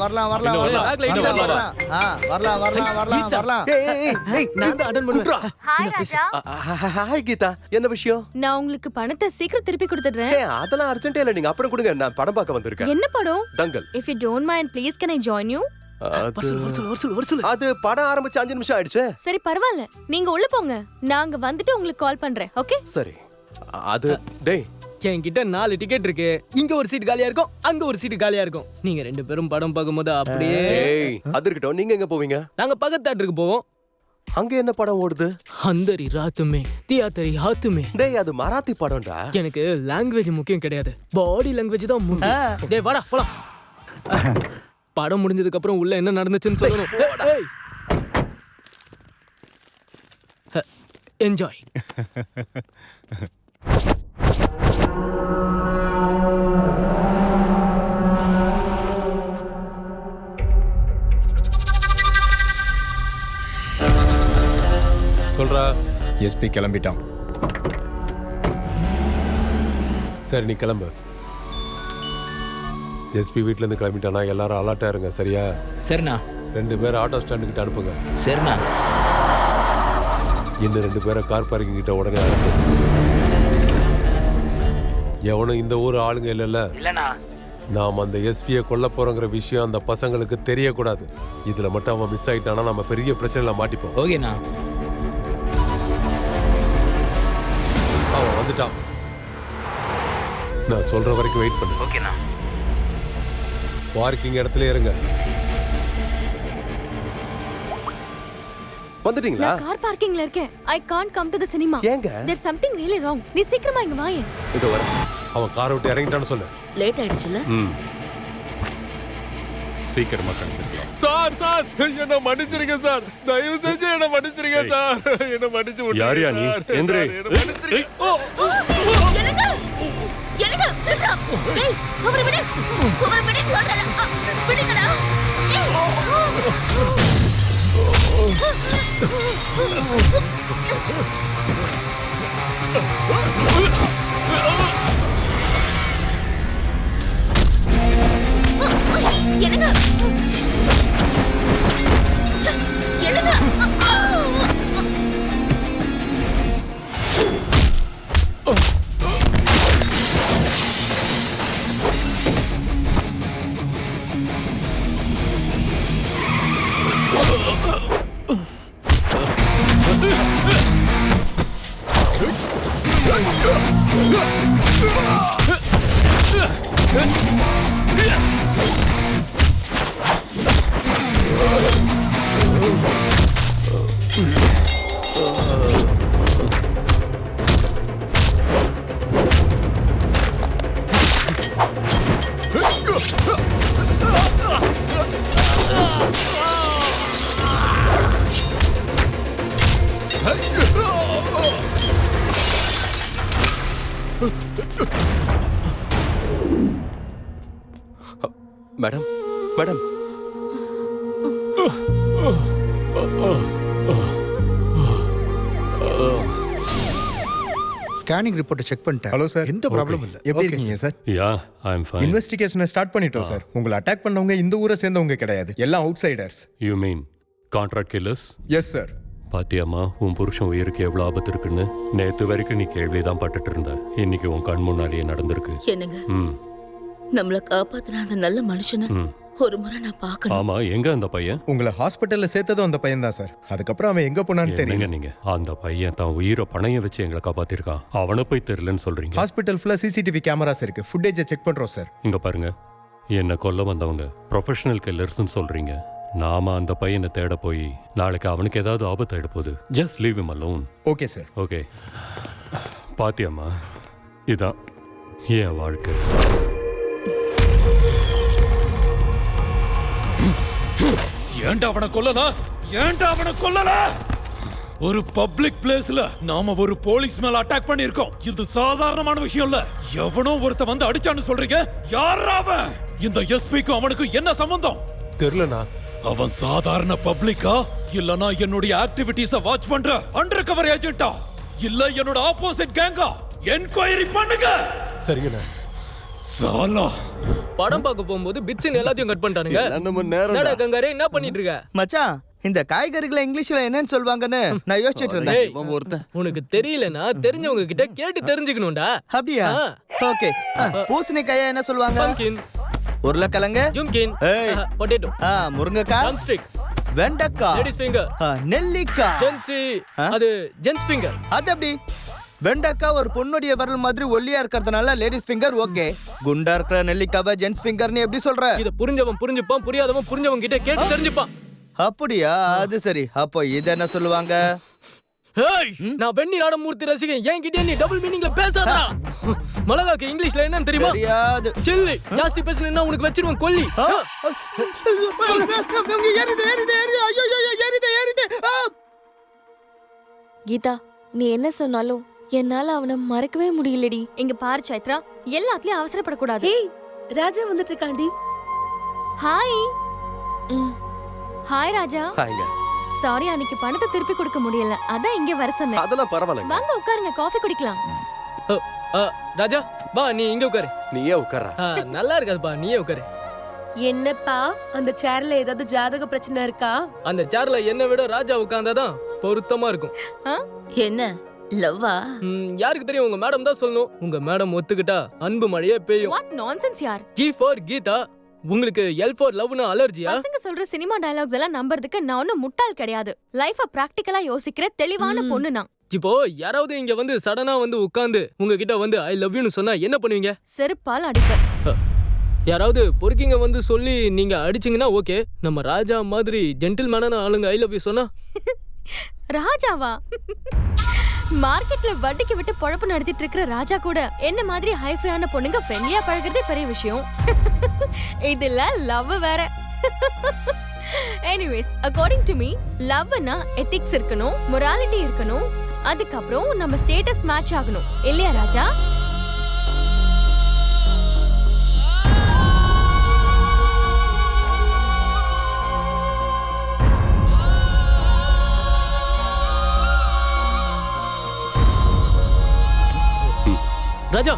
வரலாம் வரலாம் வரலாம் வரலாம். நான் தான் அட்டெண்ட் பண்ணுவேன். ஹாய் ராஜா. ஹாய் கீதா, என்ன விஷயம்? நான் உங்களுக்கு பணத்தை சீக்கிரம் திருப்பி கொடுத்துடுறேன். அதெல்லாம் அர்ஜென்ட்டே இல்ல, நீங்க அப்புறம் கொடுங்க. நான் படம் பார்க்க வந்திருக்கேன். என்ன படம்? தங்கல். If you don't mind, please can I join you? அது படம் ஆரம்பிச்சு 5 நிமிஷம் ஆயிடுச்சு. சரி பரவாயில்ல, நீங்க உள்ள போங்க. நாங்க வந்துட்டு உங்களுக்கு கால் பண்றேன். ஓகே? சரி. அது டேய், என்கிட்ட 4 டிக்கெட் இருக்கு. இங்க ஒரு சீட் காலியா இருக்கும், அங்க ஒரு சீட் காலியா இருக்கும். நீங்க 2 பேரும் படம் பார்க்கும்போது அப்படியே. ஏய் அது இருக்கட்டும், நீங்க எங்க போவீங்க? நாங்க பக்கத்து தியேட்டருக்கு போவோம். அங்க என்ன படம் ஓடுது? அந்தரி ராத்துமே தியேட்டரி ஹாத்துமே. டேய் அது மராத்தி படம்டா. எனக்கு லாங்குவேஜ் முக்கியம் கிடையாது, பாடி லாங்குவேஜ் தான் முக்கியம். டேய் வாடா போலாம். படம் முடிஞ்சதுக்கு அப்புறம் உள்ள என்ன நடந்துச்சுன்னு சொல்லணும். ஏய் என்ஜாய். சொல்றா. எஸ்பி கிளம்பிட்டான். சரி நீ கிளம்பு. எஸ்பி வீட்ல இருந்து கிளம்பிட்டானா எல்லாரும் அலர்ட்டா இருங்க. சரியா? சரிண்ணா. 2 பேரை ஆட்டோ ஸ்டாண்டு கிட்ட அனுப்புங்க. சரிண்ணா. இன்னும் 2 பேரை கார் பார்க்கிங் கிட்ட உடனே அனுப்பு. எவனும் இந்த ஊர் ஆளுங்க இல்லைல்ல? இல்லண்ணா. நாம் அந்த எஸ்பியை கொல்ல போறோங்கிற விஷயம் அந்த பசங்களுக்கு தெரியக்கூடாது. இதுல மட்டும் அவன் மிஸ் ஆயிட்டானா நம்ம பெரிய பிரச்சனைல மாட்டிப்போம். ஓகேண்ணா. அவன் வந்துட்டான். நான் சொல்ற வரைக்கும் வெயிட் பண்ணு. ஓகேண்ணா. பார்க்கிங் இடத்துல இருங்க. வந்துட்டீங்களா? நான் கார் பார்க்கிங்ல இருக்கேன். I can't come to the cinema. ஏங்க? There's something really wrong. நீ சீக்கிரமா இங்க வாயே. இதோ வர. அவன் காரை விட்டு இறங்கிட்டான்னு சொல்லு. லேட் ஆயிடுச்சுல? சீக்கிரமா கிளம்பு. சார் சார் என்ன மன்னிச்சிருங்க சார், தயவு செஞ்சு என்ன மன்னிச்சிருங்க சார், என்ன மன்னிச்சு விடுங்க. யாரியா நீ? எந்திரே. என்னங்க என்னங்க டேய் அவரை விடு, அவரை விடு சொல்றல. விடுங்கடா. என்னங்க என்னங்க madam madam scanning report check பண்ணிட்டேன். ஹலோ சார், எந்த ப்ராப்ளம் இல்ல. எப்படி இருக்கீங்க sir? Yeah I am fine. இன்வெஸ்டிகேஷனை ஸ்டார்ட் பண்ணிட்டோம் சார். உங்களை அட்டாக் பண்ணவங்க இந்த ஊரை சேர்ந்தவங்க கிடையாது, எல்லாம் outsiders. You mean contract killers? Yes sir. பாத்தியாமா உன் புருஷன் உயிருக்கு எவ்வளவு ஆபத்து இருக்குன்னு? நேத்து வரைக்கும் நீ கேள்விதான் பட்டுட்டு இருந்த, இன்னைக்கு உன் கண் முன்னாலேயே நடந்திருக்கு. என்னங்க நம்மள காப்பாத்துன அந்த நல்ல மனுஷனை ஒரு முறை நான் பார்க்கணும். ஆமா, எங்க அந்த பையன்? உங்களை ஹாஸ்பிட்டல்ல சேர்த்ததும் அந்த பையன் தான் சார். அதுக்கப்புறம் அவன் எங்க போனான்னு தெரியல. நீங்க அந்த பையன் தான் உயிரை பணையம் வச்சு எங்களை காப்பாத்திருக்கான். அவனை போய் தெரியலன்னு சொல்றீங்க? ஹாஸ்பிட்டல் ஃபுல்லா சிசிடிவி கேமராஸ் இருக்கு, ஃபுட்டேஜை செக் பண்றோம் சார். இங்க பாருங்க, என்ன கொல்ல வந்தவங்க ப்ரொஃபஷனல் கில்லர்ஸ்னு சொல்றீங்க. நாம அந்த பையனை தேட போய் நாளைக்கு அவனுக்கு ஏதாவது ஆபத்து ஆயிட போகுது. Just leave him alone. Okay sir. Okay. பாத்தியம்மா, இதான் என் வாழ்க்கை. ஏன்டா அவனை கொல்லலாம்? ஏன்டா அவனை கொல்லலாம்? ஒரு பப்ளிக் பிளேஸ்ல நாம ஒரு போலீஸ் மேல அட்டாக் பண்ணிருக்கோம். இது சாதாரணமான விஷயம் இல்ல. எவனோ ஒருத்த வந்து அடிச்சான்னு சொல்றீங்க? யாரா அவன்? இந்த எஸ்பிக்கும் அவனுக்கும் என்ன சம்பந்தம்? தெரியலண்ணா, அவன் சாதாரண பப்ளிக்கா இல்லனா என்னுடைய ஆக்டிவிட்டீஸ வாட்ச் பண்ற அண்டர் கவர் ஏஜென்ட்டா இல்ல என்னோட ஆப்போசிட் கேங்கா என்கொயரி பண்ணுங்க. சரிங்கண்ணா. சாலா படம் பார்க்க போகும்போது பிட்ஸின் எல்லாத்தையும் கட் பண்ணிட்டானுங்க. என்னடா கங்காரே என்ன பண்ணிட்டு இருக்க? மச்சான் இந்த காய்கறிகளை இங்கிலீஷ்ல என்னன்னு சொல்லுவாங்கன்னு நான் யோசிச்சுட்டு இருந்தேன். டேய், உனக்கு தெரியலனா தெரிஞ்சவங்க கிட்ட கேட்டு தெரிஞ்சுக்கணும்டா. அப்படியா? ஓகே. பூசணிக்காயா என்ன சொல்லுவாங்க? பம்கின், உருளைக்கிழங்கு, ஜும்கின், ஏய். பொட்டேட்டோ, முருங்கைக்காய், ட்ரம்ஸ்டிக், வெண்டைக்காய், லேடிஸ் ஃபிங்கர், நெல்லிக்காய். ஜென்சி, அது ஜென்ஸ் ஃபிங்கர். அது எப்படி? வெண்டைக்காய் ஒரு பொண்ணுடைய விரல் மாதிரி ஒல்லியா இருக்கிறதுனால லேடிஸ் ஃபிங்கர் ஓகே. குண்டா இருக்கிற நெல்லிக்காவை ஜென்ஸ் ஃபிங்கர்னு எப்படி சொல்ற? இத புரிஞ்சவன் புரிஞ்சுப்பான், புரியாதவன் புரிஞ்சவங்க கிட்ட கேட்டு தெரிஞ்சுப்பான். அப்படியா? அது சரி. அப்போ இது என்ன சொல்லுவாங்க? ஏய், நான் வெண்ணி ராடமூர்த்தி ரசிகன். என்கிட்ட நீ டபுள் மீனிங்ல பேசாதடா. மிளகாக்கு இங்கிலீஷ்ல என்னன்னு தெரியுமா? தெரியாது. சில்லி. ஜாஸ்தி பேசுனா உனக்கு வச்சிருவேன் கொல்லி. கீதா, நீ என்ன சொன்னாலும் என்னால அவனை மறக்கவே முடியலடி. இங்க பாரு சைத்ரா, எல்லாத்துலயும் அவசரப்படக்கூடாது. ஏய், ராஜா வந்துட்டு இருக்காண்டி. ஹாய். ம். ஹாய் ராஜா. ஹாய்ங்க. சாரி, அன்னைக்கு பணத்தை திருப்பி கொடுக்க முடியல, அதான் இங்க வர சொன்னேன். அதெல்லாம் பரவாயில்லைங்க. வாங்க உட்காருங்க, காஃபி குடிக்கலாம். ராஜா பா, நீ இங்க உட்காரு. நீயே உட்கார்றா. நல்லா இருக்காதுப்பா, நீயே உட்காரு. என்னப்பா அந்த சேர்ல ஏதாவது ஜாதக பிரச்சனை இருக்கா? அந்த சேர்ல என்ன விட ராஜா உட்கார்ந்தாதான் பொருத்தமா இருக்கும். என்ன லவ்வா? யாருக்கு தெரியும்? உங்க மேடம் தான் சொல்லணும். உங்க மேடம் ஒத்துக்கிட்டா அன்பு மழையே பெய்யும். வாட் நான்சென்ஸ் யார்? G for Geetha. உங்களுக்கு L for லவ்னா அலர்ஜியா? பசங்க சொல்ற சினிமா டயலாக்ஸ் எல்லாம் நம்பறதுக்கு நான் ஒன்னும் முட்டாள் கிடையாது. லைஃப பிராக்டிகலா யோசிக்கிற தெளிவான பொண்ணு நான். இப்போ யாராவது இங்க வந்து சடனா வந்து உட்கார்ந்து உங்ககிட்ட வந்து ஐ லவ் யூன்னு சொன்னா என்ன பண்ணுவீங்க? செருப்பால் அடிப்பேன். யாராவது பொறுக்கிங்க வந்து சொல்லி நீங்க அடிச்சீங்கன்னா ஓகே. நம்ம ராஜா மாதிரி ஜென்டில்மேனான ஆளுங்க ஐ லவ் யூ சொன்னா? ராஜாவா? மார்க்கெட்ல வட்டிக்கு விட்டு பொழப்பு நடத்திட்டு இருக்கிற ராஜா கூட என்ன மாதிரி ஹைஃபையான பொண்ணுங்க ஃப்ரெண்ட்லியா பழகுறதே பெரிய விஷயம். இதுல லவ் வேற. எனிவேஸ், அக்கார்டிங் டு மீ லவ்னா எத்திக்ஸ் இருக்கணும், மொராலிட்டி இருக்கணும், அதுக்கப்புறம் நம்ம ஸ்டேட்டஸ் மேட்ச் ஆகணும். இல்லையா Raja? Raja,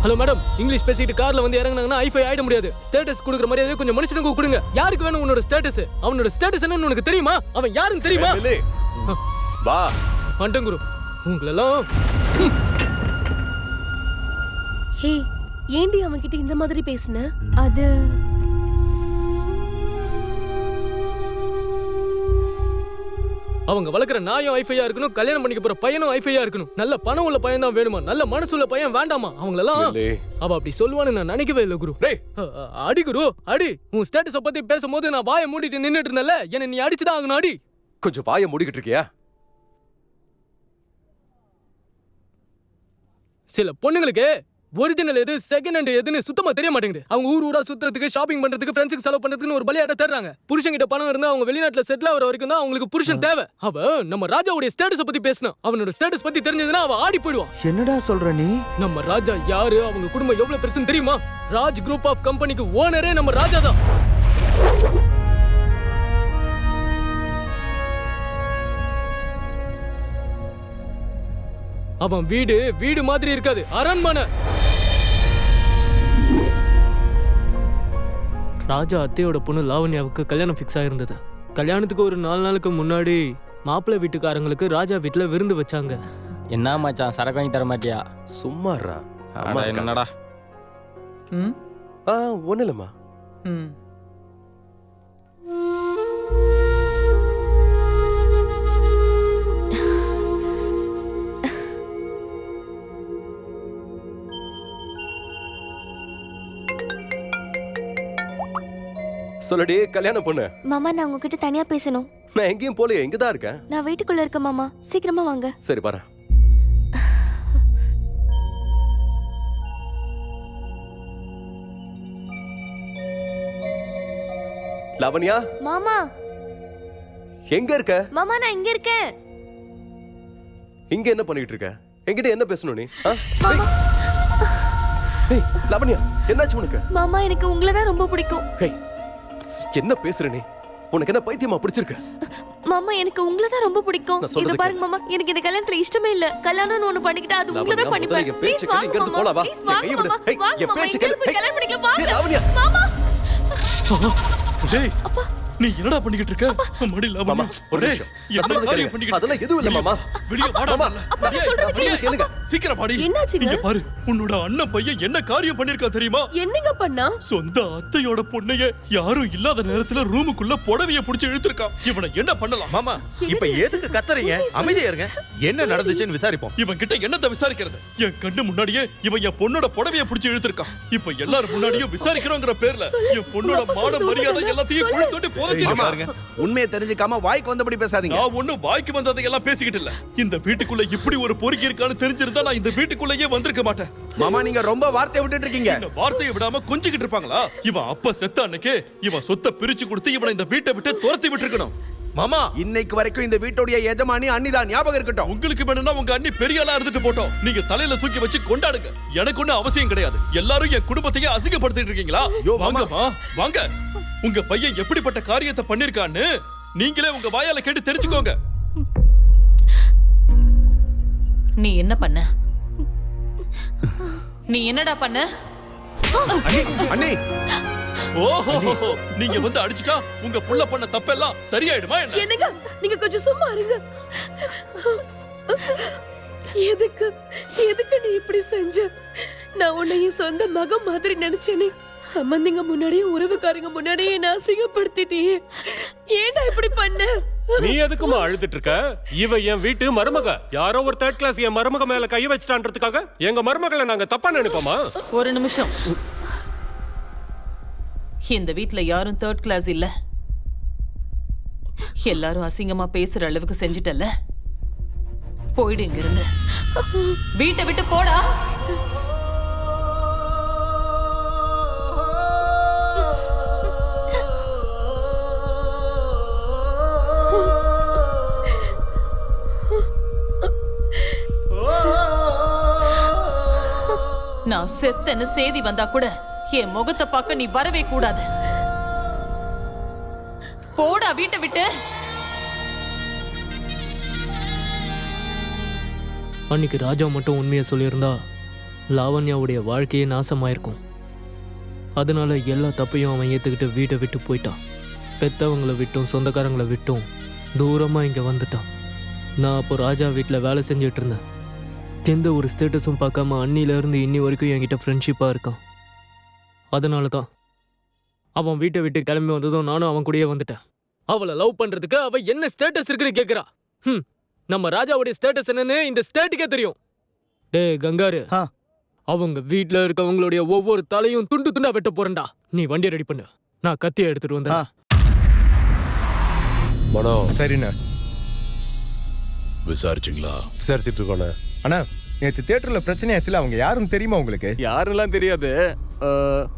hello madam, English பேசிட்டு கார்ல வந்து இறங்குனாங்கன்னா ஐஃபை ஆயிட முடியாது. ஸ்டேட்டஸ் கொடுக்குற மரியாதை கொஞ்சம் மனுஷனுக்கு கொடுங்க. யாருக்கு வேணும் உன்னோட ஸ்டேட்டஸ்? அவனோட ஸ்டேட்டஸ் என்னன்னு உனக்கு தெரியுமா? அவன் யாருன்னு தெரியுமா? வா பண்டங்குரு, உங்களெல்லாம். ஹே, ஏண்டி அவன் கிட்ட இந்த மாதிரி பேசுன? அது அவங்க வளர்க்குற நாயும் ஐஃபையா இருக்கணும், கல்யாணம் பண்ணிக்க போற பையனும் ஐஃபையா இருக்கணும். நல்ல பணம் உள்ள பையன் தான் வேணுமா? நல்ல மனசுள்ள பையன் வேண்டாமா? அவங்களெல்லாம் அவ அப்படி சொல்லுவான்னு நான் நினைக்கவே இல்லை குரு. அடி குரு, அடி. உன் ஸ்டேட்டஸ பத்தி பேசும்போது நான் வாயை மூடிட்டு நின்னுட்டு இருந்தேன்ல, என்ன நீ அடிச்சுதான் ஆகணும். அடி. கொஞ்சம் வாயை மூடிக்கிட்டு இருக்கியா? சில பொண்ணுங்களுக்கு ஒரிஜினல் எது செகண்ட் ஹேண்ட் எதுன்னு சுத்தமா தெரிய மாட்டேங்குது. அவங்க ஊரா சுத்துறதுக்கு, ஷாப்பிங் பண்றதுக்கு, ஃப்ரெண்ட்ஸுக்கு செலவு பண்றதுக்கு ஒரு பலியாட்ட தேடுறாங்க. புருஷன் கிட்ட பணம் இருந்தா அவங்க வெளிநாட்டுல செட்டில் ஆகிற வரைக்கும் தான் அவங்களுக்கு புருஷன் தேவை. அவ நம்ம ராஜாவுடைய ஸ்டேட்டஸ் பத்தி பேசினா, அவனோட ஸ்டேட்டஸ் பத்தி தெரிஞ்சதுன்னா அவ ஆடி போயிடுவான். என்னடா சொல்ற நீ? நம்ம ராஜா யாரு, அவங்க குடும்பம் எவ்வளவு பெருசுன்னு தெரியுமா? ராஜ் குரூப் ஆஃப் கம்பெனிக்கு ஓனரே நம்ம ராஜா தான். அவன் வீடு வீடு மாதிரி இருக்காது, அரண்மனை. ராஜா அத்தையோட பொண்ணு லாவண்யாவுக்கு கல்யாணம் ஃபிக்ஸ் ஆயிருந்தது. கல்யாணத்துக்கு ஒரு 4 நாளுக்கு முன்னாடி மாப்பிள்ளை வீட்டுக்காரங்களுக்கு ராஜா வீட்டுல விருந்து வச்சாங்க. என்ன மச்சான், சரக்கு வாங்கி தர மாட்டியா? சும்மாறா. என்னடா? ஒண்ணு இல்லம்மா. சொல்லடி கல்யாணம் பொண்ணு. மாமா, நான் உங்ககிட்ட தனியா பேசணும். நான் எங்கேயும் போலையே, இங்கதான் இருக்கேன். நான் வீட்டுக்குள்ள இருக்கேன் மாமா, சீக்கிரமா வாங்க. சரி பாரு. லாவண்யா மாமா. எங்க இருக்க? மாமா, நான் இங்க இருக்கேன். இங்க என்ன பண்ணிட்டு இருக்க? என்கிட்ட என்ன பேசணும் நீ? லாவண்யா, என்னாச்சு உனக்கு? மாமா, எனக்கு உங்களை தான் ரொம்ப பிடிக்கும். என்ன பேசுற நீ? உனக்கு என்ன பைத்தியமா பிடிச்சிருக்கு? மாமா எனக்கு உங்களை தான் ரொம்ப பிடிக்கும். நான் சொல்றது இத பாருங்க மாமா, எனக்கு இந்த கல்யாணத்துல இஷ்டமே இல்ல. கல்யாணம்னு ஒண்ணு பண்ணிக்கிட்டா அது உங்களை தான் பண்ணிப்பேன். என் பேச்சு கேளு, இங்க இருந்து போலாம் வா. ப்ளீஸ் என் வாங்க கையை விடு. மாமா. ஏய், வாங்க என் மாமா, பேச்சு இங்க கேளு. போய் கல்யாணம் பண்ணிக்கலாம் ஏய், வாங்க. லாவண்யா. மாமா டேய் நீ என்னடா பண்ணிக்கிட்டு இருக்க? மடி மாமா, லாவண்யா. ஒரு டேய், நிமிஷம். என்ன நான் சொல்றது காரியம் கேளுங்க. பண்ணிக்கிட்டு அதெல்லாம் எதுவும் இல்ல மாமா. வெளிய வாடா. மாமா, டேய், சொல்றது வெளிய கேளுங்க. சீக்கிரம் வாடி. என்னாச்சுங்க? இங்க பாரு, உன்னோட அண்ணன் பையன் என்ன காரியம் பண்ணிருக்கா தெரியுமா? என்னங்க பண்ணா? சொந்த அத்தையோட பொண்ணைய யாரும் இல்லாத நேரத்துல ரூமுக்குள்ள புடவைய புடிச்சு இழுத்துருக்கான். இவனை என்ன பண்ணலாம்? மாமா இப்ப எதுக்கு கத்துறீங்க? அமைதியா இருங்க. என்ன நடந்துச்சுன்னு விசாரிப்போம். இவன் கிட்ட என்னத்த விசாரிக்கிறது? என் கண்ணு முன்னாடியே இவன் என் பொண்ணோட புடவைய புடிச்சு இழுத்துருக்கான். இப்ப எல்லாரும் முன்னாடியும் விசாரிக்கிறோங்கிற பேர்ல என் பொண்ணோட மான மரியாதை எல்லாத்தையும் குழி தோண்டி புதைச்சிருக்கான். பாருங்க, உண்மையை தெரிஞ்சுக்காம வாய்க்கு வந்தபடி பேசாதீங்க. நான் ஒண்ணும் வாய்க்கு வந்ததை எல்லாம் பேசிக்கிட்டு இல்ல. இந்த வீட்டுக்குள்ள இப்படி ஒரு பொறுக்கி இருக்கான்னு தெரிஞ்சிருந்தா நான் இந்த வீட்டுக்குள்ளேயே வந்திருக்க மாட்டேன். மாமா நீங்க ரொம்ப வார்த்தை விட்டுட்டு இருக்கீங்க. இந்த வார்த்தையை விடாம கொஞ்சிக்கிட்டு இருப்பாங்களா? இவன் அப்ப செத்த அன்னைக்கு இவன் சொத்தை பிரிச்சு கொடுத்து இவனை இந்த வீட்டை விட்டு துரத்தி விட்டுருக்கணும். மாமா இன்னைக்கு வரைக்கும் இந்த வீட்டுடைய எஜமானி அண்ணிதான், ஞாபகம் இருக்கட்டும். உங்களுக்கு வேணும்னா உங்க அண்ணி பெரிய ஆளா இருந்துட்டு போட்டோம். நீங்க தலையில தூக்கி வச்சு கொண்டாடுங்க. எனக்கு ஒண்ணும் அவசியம் கிடையாது. எல்லாரும் என் குடும்பத்தையே அசிங்கப்படுத்திட்டு இருக்கீங்களா? வாங்கம்மா வாங்க. உங்க பையன் எப்படிப்பட்ட காரியத்தை பண்ணிருக்கான்னு நீங்களே உங்க வாயால கேட்டு தெரிஞ்சுக்கோங்க. நீ என்ன பண்ண? நீ என்னடா பண்ண? அண்ணி ஓஹோ, நீங்க வந்து அடிச்சுட்டா உங்க புள்ள பண்ண தப்பெல்லாம் சரியாயிடுமா என்ன? என்னங்க நீங்க கொஞ்சம் சும்மா இருங்க. எதுக்கு எதுக்கு நீ இப்படி செஞ்ச? நான் உன்னை என் சொந்த மகன் மாதிரி நினைச்சேனே. சம்பந்திங்க முன்னாடியே உறவுக்காரங்க முன்னாடியே என்ன அசிங்கப்படுத்திட்டியே. ஏன்டா இப்படி பண்ண? நீ எதுக்குமா அழுதுட்டு இருக்க? இவ என் வீட்டு மருமக. யாரோ ஒரு தேர்ட் கிளாஸ் என் மருமக மேல கைய வச்சுட்டான்றதுக்காக எங்க மருமகளை நாங்க தப்பா நினைப்போமா? ஒரு நிமிஷம். இந்த வீட்ல யாரும் தேர்ட் கிளாஸ் இல்ல. எல்லாரும் அசிங்கமா பேசுற அளவுக்கு செஞ்சிட்டல்ல. போயிடு இங்க இருந்து. வீட்டை விட்டு போடா. நான் செத்தன்னு செய்தி வந்தா கூட என் முகத்தை பார்க்க நீ வரவே கூடாது. போடா வீட்டை விட்டு. அன்னைக்கு ராஜா மட்டும் உண்மையை சொல்லியிருந்தா லாவண்யாவுடைய வாழ்க்கையே நாசமாயிருக்கும். அதனால எல்லா தப்பையும் அவன் ஏற்றுக்கிட்டு வீட்டை விட்டு போயிட்டான். பெத்தவங்களை விட்டும் சொந்தக்காரங்களை விட்டும் தூரமாக இங்கே வந்துட்டான். நான் அப்போ ராஜா வீட்டில் வேலை செஞ்சுட்டு இருந்தேன். எந்த ஒரு ஸ்டேட்டஸும் பார்க்காம அன்னிலேருந்து இன்னி வரைக்கும் என்கிட்ட ஃப்ரெண்ட்ஷிப்பாக இருக்கான். அதனால தான் அவன் வீட்டை விட்டு கிளம்பி வந்ததும் நானும் அவன் கூடயே வந்துட்டேன். அவளை லவ் பண்ணுறதுக்கு அவள் என்ன ஸ்டேட்டஸ் இருக்குன்னு கேட்குறா. நம்ம ராஜாவுடைய ஸ்டேட்டஸ் என்னன்னு இந்த ஸ்டேட்டுக்கே தெரியும். டே கங்காரு, அவங்க வீட்டில் இருக்கவங்களுடைய ஒவ்வொரு தலையும் துண்டு துண்டா வெட்ட போறேன்டா. நீ வண்டியை ரெடி பண்ணு, நான் கத்தியை எடுத்துட்டு வந்தேன். மனோ சரிண்ணா. விசாரிச்சிங்களா? விசாரிச்சுட்டு இருக்கோண்ணே. அண்ணா நேற்று தியேட்டர்ல பிரச்சனையாச்சுல, அவங்க யாருன்னு தெரியுமா உங்களுக்கு? யாரெல்லாம் தெரியாது.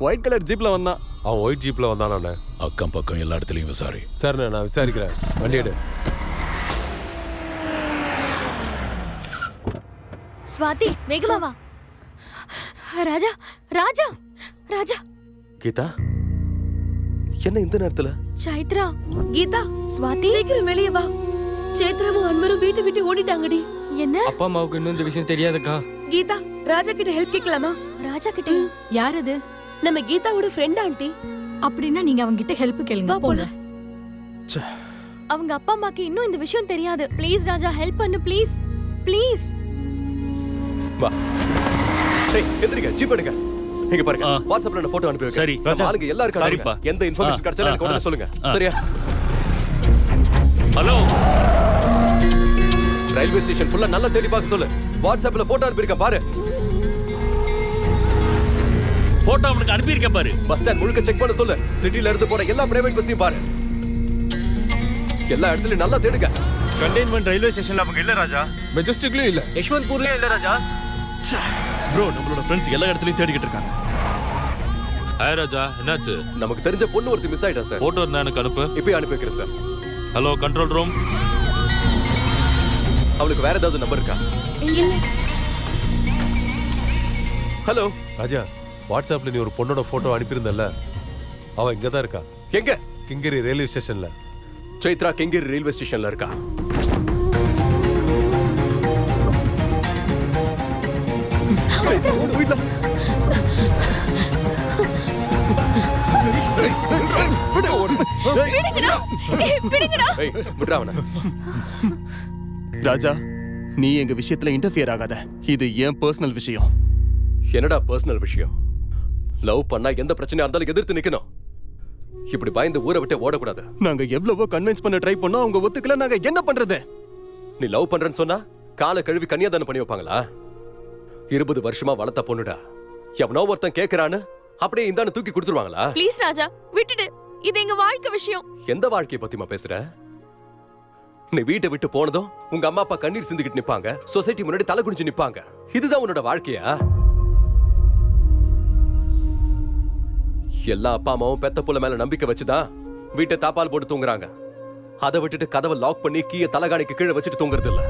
ஒயிட் கலர் ஜீப்ல வந்தான். அவன் ஒயிட் ஜீப்ல வந்தானே. அக்கம் பக்கம் எல்லா இடத்துலயும் விசாரி. சரிண்ணே, நான் விசாரிக்கிறேன். வண்டி எடு. ஸ்வாதி வேகமா வா. ராஜா ராஜா ராஜா. கீதா என்ன இந்த நேரத்துல? சைத்ரா, கீதா, ஸ்வாதி சீக்கிரம் வெளியே வா. சேத்ராவும் அன்வரும் வீட்டை விட்டு ஓடிட்டாங்கடி. என்ன? அப்பா அம்மாவுக்கு இன்னும் இந்த விஷயம் தெரியாதுக்கா. கீதா, ராஜா கிட்ட ஹெல்ப் கேட்கலாமா? ராஜா கிட்ட? யார் அது? நம்ம கீதாவோட ஃப்ரெண்ட் ஆண்டி. அப்படின்னா நீங்க அவங்க கிட்ட ஹெல்ப் கேளுங்க. போங்க. அவங்க அப்பா அம்மாக்கு இன்னும் இந்த விஷயம் தெரியாது. ப்ளீஸ் ராஜா ஹெல்ப் பண்ணு ப்ளீஸ் ப்ளீஸ். வா. டேய் எந்திரிங்க, ஜீப் எடுங்க. இங்க பாருங்க, வாட்ஸ்அப்ல நான் போட்டோ அனுப்பி வைக்கிறேன். சரி நம்ம ஆளுங்க எல்லாரும் சரிப்பா. எந்த இன்ஃபர்மேஷன் கிடைச்சாலும் எனக்கு உடனே சொல்லுங்க. சரியா? ஹலோ, ரயில்வே ஸ்டேஷன் ஃபுல்லா நல்லா தேடி பார்க்க சொல்லு. வாட்ஸ்அப்ல போட்டோ அனுப்பியிருக்கேன் பாரு. போட்டோ அவனுக்கு அனுப்பியிருக்கேன் பாரு. பஸ் ஸ்டாண்ட் முழுக்க செக் பண்ண சொல்லு. சிட்டில இருந்து போற எல்லா பிரைவேட் பஸ்ஸையும் பாரு. எல்லா இடத்துலயும் நல்லா தேடுங்க. கண்டெய்ன்மென்ட் ரயில்வே ஸ்டேஷன்ல அவங்க இல்ல ராஜா. மெஜஸ்டிக்லயும் இல்ல, யஷ்வந்த்பூர்லயும் இல்ல ராஜா. ப்ரோ, நம்மளோட ஃப்ரெண்ட்ஸ் எல்லா இடத்துலயும் தேடிக்கிட்டு இருக்காங்க. ஹாய் ராஜா, என்னாச்சு? நமக்கு தெரிஞ்ச பொண்ணு ஒருத்தி மிஸ் ஆயிட்டா சார். போட்டோ இருந்தா எனக்கு அனுப்பு. இப்பயே அனுப்பி வைக்கிறேன் சார். Hello control room. அவளுக்கு வேற ஏதாவது நம்பர் இருக்கா? இல்ல. ஹலோ ராஜா, வாட்ஸ்அப்ல நீ ஒரு பொண்ணோட போட்டோ அனுப்பியிருந்தல்ல, அவ இங்க தான் இருக்கா. எங்க? கிங்கிரி ரயில்வே ஸ்டேஷன்ல. சைத்ரா கிங்கிரி ரயில்வே ஸ்டேஷன்ல இருக்கா? ராஜா, நீ எங்க விஷயத்துல இன்டர்ஃபியர் ஆகாத. இது ஏன் பர்சனல் விஷயம். என்னடா பர்சனல் விஷயம்? லவ் பண்ணா எந்த பிரச்சனையா இருந்தாலும் எதிர்த்து நிக்கணும். இப்படி பயந்து ஊரை விட்டு ஓடக்கூடாது. நாங்க எவ்வளவோ கன்வின்ஸ் பண்ண ட்ரை பண்ணோம், அவங்க ஒத்துக்கல. நாங்க என்ன பண்றது? நீ லவ் பண்றேன்னு சொன்னா காலை கழுவி கன்னியாதானம் பண்ணி வைப்பாங்களா? 20 வருஷமா வளர்த்த பொண்ணுடா. எவனோ ஒருத்தன் கேக்குறான்னு அப்படியே இந்தான்னு தூக்கி கொடுத்துருவாங்களா? ப்ளீஸ் ராஜா, விட்டுடு. இது எங்க வாழ்க்கை விஷயம். எந்த வாழ்க்கையை பத்திமா பேசுற? நீ வீட்டை விட்டு போனதும் உங்க அம்மா அப்பா கண்ணீர் சிந்திக்கிட்டு நிப்பாங்க, சொசைட்டி முன்னாடி தலை குனிஞ்சு நிப்பாங்க. இதுதான் உன்னோட வாழ்க்கையா? எல்லா அப்பா அம்மாவும் பெத்த புள்ள மேல நம்பிக்கை வச்சுதான் வீட்டை தாப்பால் போட்டு தூங்குறாங்க. அதை விட்டுட்டு கதவை லாக் பண்ணி கீழே தலகாணிக்கு கீழே வச்சுட்டு தூங்குறது இல்ல.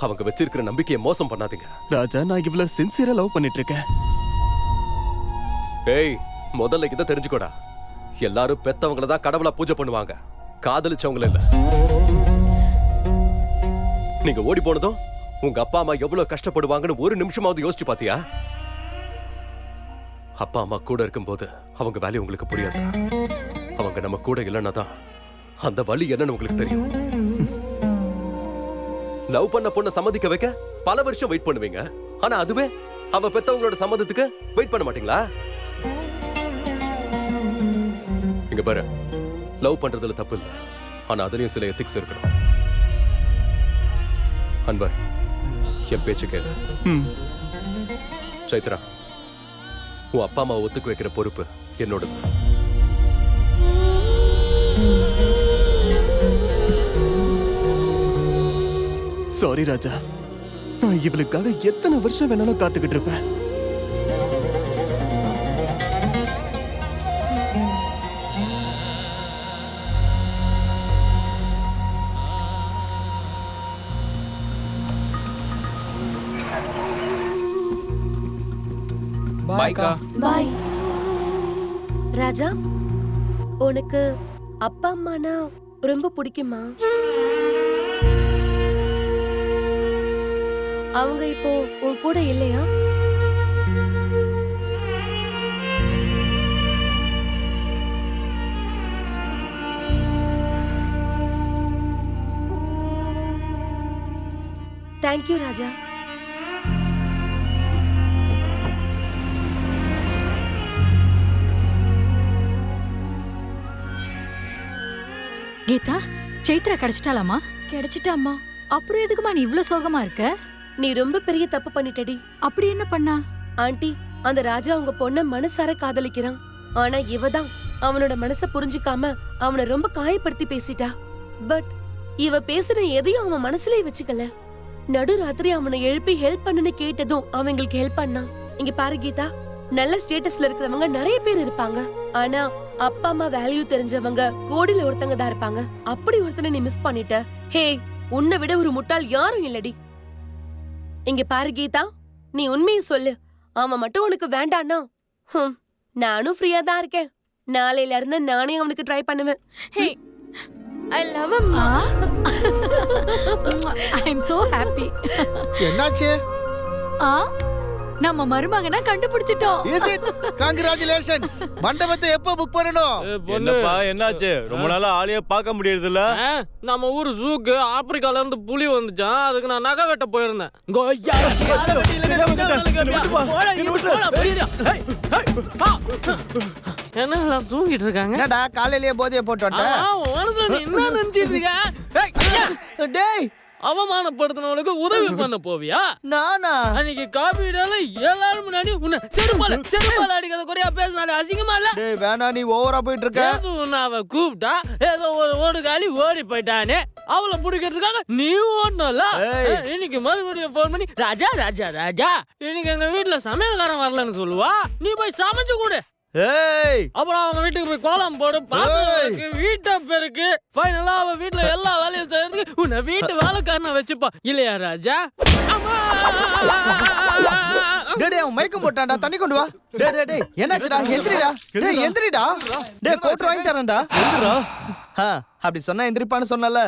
அவங்க வச்சிருக்கிற நம்பிக்கையை மோசம் பண்ணாதீங்க. ராஜா, நான் இவ்வளவு சின்சியரா லவ் பண்ணிட்டு இருக்கேன். ஏய், முதல்ல இதை தெரிஞ்சுக்கோடா. எல்லாரும் பெத்தவங்கள தான் கடவுளா பூஜை பண்ணுவாங்க, காதலிச்சவங்கள இல்ல. நீங்க ஓடி போனதும் உங்க அப்பா அம்மா எவ்வளவு கஷ்டப்படுவாங்கன்னு ஒரு நிமிஷமாவது யோசிச்சு பாத்தியா? அப்பா அம்மா கூட இருக்கும்போது அவங்க வேல்யூ உங்களுக்கு புரியாது. அவங்க நம்ம கூட இல்லைன்னா தான் அந்த வலி என்னன்னு உங்களுக்கு தெரியும். லவ் பண்ண பொண்ணை சம்மதிக்க வைக்க பல வருஷம் வெயிட் பண்ணுவீங்க. ஆனா அதுவே அவ பெத்தவங்களோட சம்மதத்துக்கு வெயிட் பண்ண மாட்டீங்களா? இங்க பாரு, லவ் பண்றதுல தப்பு இல்லை, ஆனா அதுலயும் சில எத்திக்ஸ் இருக்கணும். அன்பர், என் பேச்சு கேளு. சைத்ரா, உன் அப்பா அம்மா ஒத்துக்கு வைக்கிற பொறுப்பு என்னோடது. சாரி ராஜா, நான் இவளுக்காக எத்தனை வருஷம் வேணாலும் காத்துக்கிட்டு இருப்பேன். பாய்க்கா. பாய். ராஜா, உனக்கு அப்பா அம்மானா ரொம்ப பிடிக்குமா? அவங்க இப்போ உன் கூட இல்லையா? தேங்க்யூ ராஜா. கீதா, சைத்ரா கிடைச்சிட்டாலாமா? கிடைச்சிட்டாமா. அப்புறம் எதுக்குமா நீ இவ்ளோ சோகமா இருக்க? நீ ரொம்ப பெரிய தப்பு பண்ணிட்டடி. அப்படி என்ன பண்ணா? ஆண்டி, அந்த ராஜா உங்க பொண்ண மனசார காதலிக்கிறான். ஆனா இவதான் அவனோட மனச புரிஞ்சுக்காம அவனை ரொம்ப காயப்படுத்தி பேசிட்டா. பட் இவ பேசுன எதையும் அவன் மனசுலயே வச்சுக்கல. நடு ராத்திரி அவனை எழுப்பி ஹெல்ப் பண்ணுன்னு கேட்டதும் அவங்களுக்கு ஹெல்ப் பண்ணான். இங்க பாரு கீதா, நல்ல ஸ்டேட்டஸ்ல இருக்கிறவங்க நிறைய பேர் இருப்பாங்க. ஆனா அப்பா அம்மா வேல்யூ தெரிஞ்சவங்க கோடியில ஒருத்தங்க தான் இருப்பாங்க. அப்படி ஒருத்தனை நீ மிஸ் பண்ணிட்ட. ஹே, உன்னை விட ஒரு முட்டாள் யாரும் இல்லடி. இங்க பாரு கீதா, நீ உண்மையை சொல்லு. அவன் மட்டும் உனக்கு வேண்டான்னா நானும் ஃப்ரீயா தான் இருக்கேன். நாளையில இருந்து நானே அவனுக்கு ட்ரை பண்ணுவேன். ஹே, I love him. I am so happy. என்னாச்சு? நம்ம மருமகனை கண்டுபிடிச்சிட்டோம். Is it? Congratulations. மண்டபத்தை எப்போ புக் பண்ணனும்? என்னப்பா என்னாச்சு? ரொம்ப நாளா ஆளையே பார்க்க முடியறது இல்ல. நம்ம ஊர் ஜூக்கு ஆப்பிரிக்கால இருந்து புலி வந்துச்சான். அதுக்கு நான் நகை வெட்ட போயிருந்தேன். என்ன தூங்கிட்டு இருக்காங்க? என்னடா காலையிலேயே போதைய போட்டு வந்த? மனசுல நீ என்ன நினைச்சிட்டு இருக்க? டேய், அவமானப்படுத்தினவனுக்கு உதவி பண்ண போவியா? நானா? அன்னைக்கு காபி டேல எல்லாரும் முன்னாடி உன்னை செருப்பால அடிக்காத குறையா பேசினாலே அசிங்கமா இல்ல? டேய் வேணா, நீ ஓவரா போயிட்டு இருக்க. அவ கூப்பிட்டா ஏதோ ஒரு ஓடுகாலி ஓடி போயிட்டானே, அவளை பிடிக்கிறதுக்காக நீ ஓடணும்ல. இன்னைக்கு மறுபடியும் போன் பண்ணி ராஜா ராஜா ராஜா இன்னைக்கு எங்க வீட்டுல சமையல்காரன் வரலன்னு சொல்லுவா. நீ போய் சமைச்சு கொடு. அப்புறம் அவங்க வீட்டுக்கு போய் கோலம் போடு, பாத்திரம் வீட்டை பெருக்கு. ஃபைனலா அவ வீட்டுல எல்லா வேலையும் செய்யறதுக்கு உன்னை வீட்டு வேலைக்காரனை வச்சுப்பா இல்லையா ராஜா? டேய் அவன் மயக்கம் போட்டான்டா, தண்ணி கொண்டு வா. டேய் என்னாச்சுடா? எந்திரிடா. டேய் எந்திரிடா. டேய் கோட் வாங்கி தரேன்டா. எந்திரா. அப்படி சொன்னா எந்திரிப்பான்னு சொன்னல.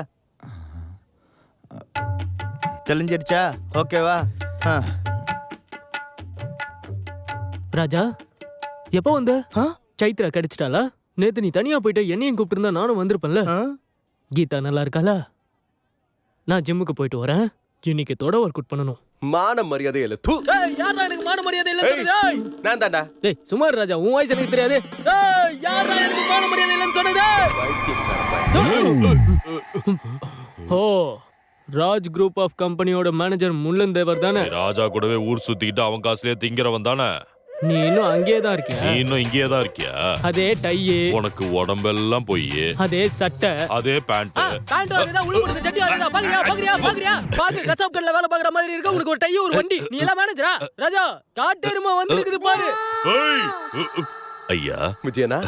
தெளிஞ்சிடுச்சா? ஓகேவா? ராஜா எப்போ வந்த? சைத்ரா கிடைச்சிட்டாளா? நேத்து நீ தனியா போயிட்ட, என்னையும் கூப்பிட்டு இருந்தா நானும் வந்திருப்பேன்ல. கீதா நல்லா இருக்காளா? நான் ஜிம்முக்கு போயிட்டு வரேன். இன்னைக்கு தொட ஒர்க் அவுட் பண்ணணும். மான மரியாதை இல்ல. தூ. யாரா எனக்கு மான மரியாதை இல்ல சொல்லுது? நான் தான்டா. டேய் சுமார் ராஜா, உன் வாய்ஸ் எனக்கு தெரியாது. டேய் யாரா எனக்கு மான மரியாதை இல்லன்னு சொன்னது? ஓ ராஜ் குரூப் ஆஃப் கம்பெனியோட மேனேஜர் முள்ளன் தேவர் தானே? ராஜா கூடவே ஊர் சுத்திக்கிட்டு அவன் காசுலயே திங்கிறவன் தானே? நீ இன்னும் அங்கேயே தான் இருக்கியா? நீ இன்னும் இங்கேயே தான் இருக்கியா? அதே டையே, உனக்கு உடம்பெல்லாம் போய் அதே சட்டை, அதே பேண்ட். பேண்ட் அதேதான், உள்ள போடுற சட்டை அதேதான். பாக்குறியா? பாக்க கசாப் கடையில வேலை பாக்குற மாதிரி இருக்கு. உனக்கு ஒரு டை, ஒரு வண்டி. நீ எல்லாம் மேனேஜரா? ராஜா காட்டெருமை வந்திருக்குது பாரு. ஐயா விஜயனா,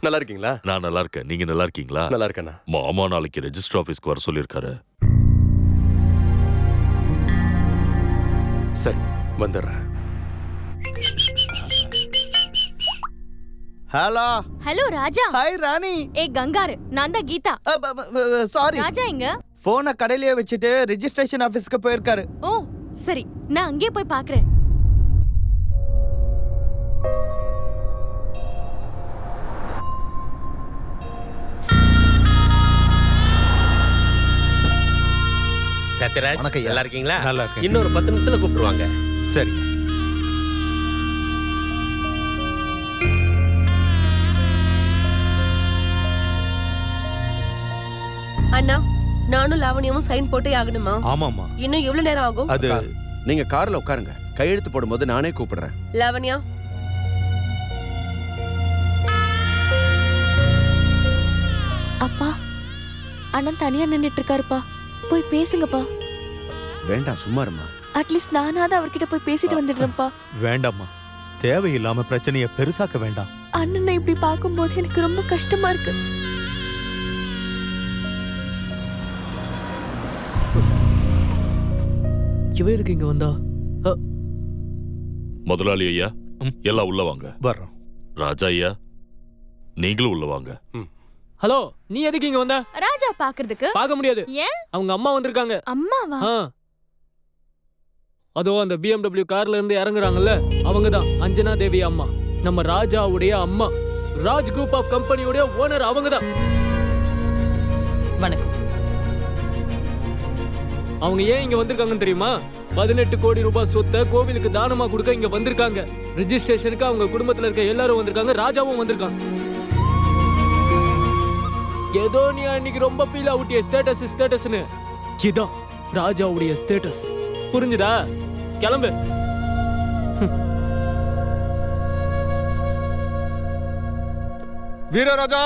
நல்லா இருக்கீங்களா? நான் நல்லா இருக்கேன். நீங்க நல்லா இருக்கீங்களா? நல்லா இருக்கேண்ணா. மாமா நாளைக்கு ரெஜிஸ்டர் ஆபீஸ்க்கு வர சொல்லிருக்காரு. சரி வந்துடுறேன். ஹலோ ராஜா. ஹாய் ராணி. கங்காரு, நான் தான் கீதா. சாரி. ராஜா எங்க? போனை கடையிலேயே வச்சுட்டு ரெஜிஸ்ட்ரேஷன் ஆபீஸ்க்கு போயிருக்காரு. ஓ சரி, நான் அங்கேயே போய் பாக்குறேன். சத்யராஜ், நல்லா இருக்கீங்களா? நல்லா இருக்கேன். இன்னொரு 10 நிமிஷத்துல கூப்பிடுவாங்க. சரி. அண்ணா, நானும் லாவணியமும் சைன் போட்டே ஆகணுமா? ஆமாமா. இன்னும் எவ்வளவு நேரம் ஆகும்? அது நீங்க கார்ல உட்காருங்க, கையெழுத்து போடும்போது நானே கூப்பிடுறேன். லாவண்யா, அப்பா, அண்ணன் தனியா நின்னுட்டு இருக்காருப்பா, போய் பேசுங்கப்பா. வேண்டாம், சும்மா இருமா. அட்லீஸ்ட் நானாவது அவர்கிட்ட போய் பேசிட்டு வந்துடுறேன்ப்பா. வேண்டாம்மா, தேவையில்லாம பிரச்சனைய பெருசாக்க வேண்டாம். அண்ணனை இப்படி பார்க்கும்போது எனக்கு ரொம்ப கஷ்டமா இருக்கு. இவ இருக்கு இங்க வந்தா? முதலாளி ஐயா, எல்லாம் உள்ள வாங்க. வர்றோம். ராஜா ஐயா, நீங்களும் உள்ள வாங்க. ஹலோ, நீ எதுக்கு இங்க வந்த? ராஜா பாக்குறதுக்கு. பார்க்க முடியாது. ஏன்? அவங்க அம்மா வந்திருக்காங்க. அம்மாவா? அதோ அந்த BMW கார்ல இருந்து இறங்குறாங்கல்ல, அவங்கதான் அஞ்சனா தேவி அம்மா. நம்ம ராஜாவுடைய அம்மா. ராஜ் குரூப் ஆஃப் கம்பெனியோட ஓனர் அவங்கதான். வணக்கம். அவங்க ஏன் இங்க வந்திருக்காங்கன்னு தெரியுமா? 18 கோடி ரூபாய் சொத்தை கோவிலுக்கு தானமா கொடுக்க இங்க வந்திருக்காங்க. ரெஜிஸ்ட்ரேஷனுக்கு அவங்க குடும்பத்துல இருக்க எல்லாரும் வந்திருக்காங்க, ராஜாவும் வந்திருக்காங்க. ஏதோ நீ அன்னைக்கு ரொம்ப ஃபீல் ஆவுட்டிய ஸ்டேட்டஸ்னு, இதான் ராஜாவுடைய ஸ்டேட்டஸ். புரிஞ்சுதா? கிளம்பு. வீரராஜா,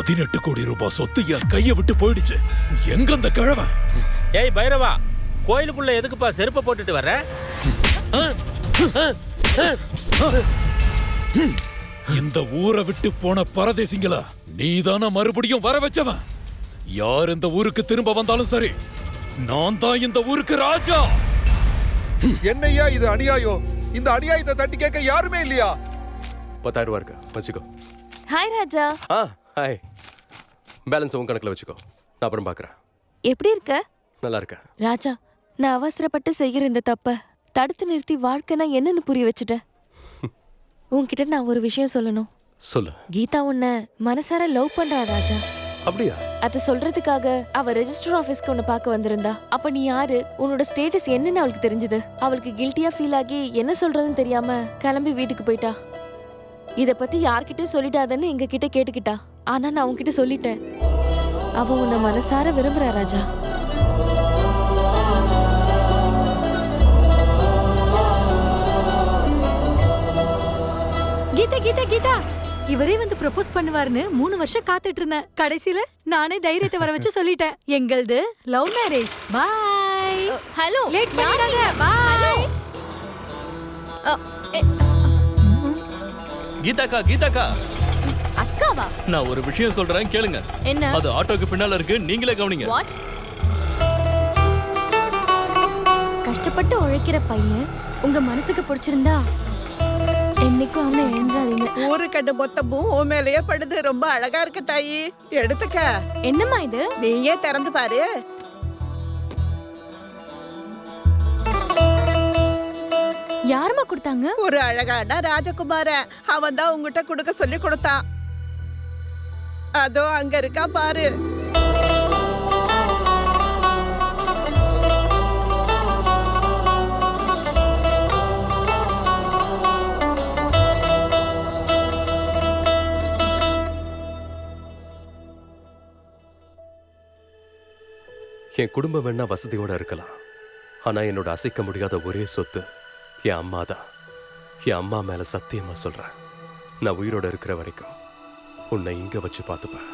$18 கோடி ரூபாய் சொத்து என் கையை விட்டு போயிடுச்சு. எங்க அந்த கிழவன்? ஏய் பைரவா, கோயிலுக்குள்ள எதுக்குப்பா செருப்பை போட்டுட்டு வர? இந்த ஊரை விட்டு போன பரதேசிங்களா நீதானா மறுபடியும் வர வச்சவன்? யார் இந்த ஊருக்கு திரும்ப வந்தாலும் சரி, நான் தான் இந்த ஊருக்கு ராஜா. என்னையா இது அநியாயம்? இந்த அநியாயத்தை தட்டி கேட்க யாருமே இல்லையா? 10,000 ரூபாய் இருக்கு, வச்சுக்கோ. ஹாய் ராஜா. ஹாய். பேலன்ஸ் உன் கணக்குல வச்சுக்கோ, நான் அப்புறம் பார்க்கறேன். எப்படி இருக்க? நல்லா இருக்கேன். ராஜா, நான் அவசரப்பட்டு செய்யற இந்த தப்ப தடுத்து நிறுத்தி வாழ்க்கைனா என்னன்னு புரிய வச்சுட்டேன். உன்கிட்ட நான் ஒரு விஷயம் சொல்லணும். சொல்லு. கீதா உன்னை மனசார லவ் பண்றா ராஜா. அப்படியா? அத சொல்றதுக்காக அவ ரெஜிஸ்டர் ஆபீஸ்க்கு உன்னை பார்க்க வந்திருந்தா. அப்ப நீ யாரு, உன்னோட ஸ்டேட்டஸ் என்னன்னு அவளுக்கு தெரிஞ்சது. அவளுக்கு கில்ட்டியா ஃபீல் ஆகி என்ன சொல்றதுன்னு தெரியாம கிளம்பி வீட்டுக்கு போயிட்டா. இத பத்தி யார்கிட்டயும் சொல்லிடாதன்னு எங்க கிட்ட கேட்டுக்கிட்டா. ஆனா நான் உன்கிட்ட சொல்லிட்டேன். அவ உன்னை மனசார விரும்புறா ராஜா. கீதா கீதா கீதா, இவரே வந்து ப்ரொபோஸ் பண்ணுவாருன்னு 3 வருஷம் காத்துட்டு இருந்தேன். கடைசியில நானே தைரியத்தை வர வச்சு சொல்லிட்டேன். எங்களது லவ் மேரேஜ். பாய். ஹலோ லேட் பண்ணாத. பாய். கீதாக்கா கீதாக்கா அக்காவா? நான் ஒரு விஷயம் சொல்றேன் கேளுங்க. என்ன? அது ஆட்டோக்கு பின்னால இருக்கு, நீங்களே கவனிங்க. வாட்? கஷ்டப்பட்டு உழைக்கிற பையன் உங்க மனசுக்கு பிடிச்சிருந்தா என்னைக்கும் அவனை எழுந்துறாதீங்க. ஊரு கண்டு மொத்தமும் உன் மேலேயே படுது. ரொம்ப அழகா இருக்கு தாயி, எடுத்துக்க. என்னம்மா இது? நீயே திறந்து பாரு. யாருமா கொடுத்தாங்க? ஒரு அழகான ராஜகுமாரன். அவன் தான் உங்ககிட்ட கொடுக்க சொல்லி கொடுத்தான். அதோ அங்க இருக்கா பாரு. என் குடும்பம் வேணா வசதியோட இருக்கலாம், ஆனா என்னோட அசைக்க முடியாத ஒரே சொத்து என் அம்மா தான். என் அம்மா மேல சத்தியமா சொல்றேன், நான் உயிரோட இருக்கிற வரைக்கும் உன்னை இங்க வச்சு பார்த்துப்பேன்.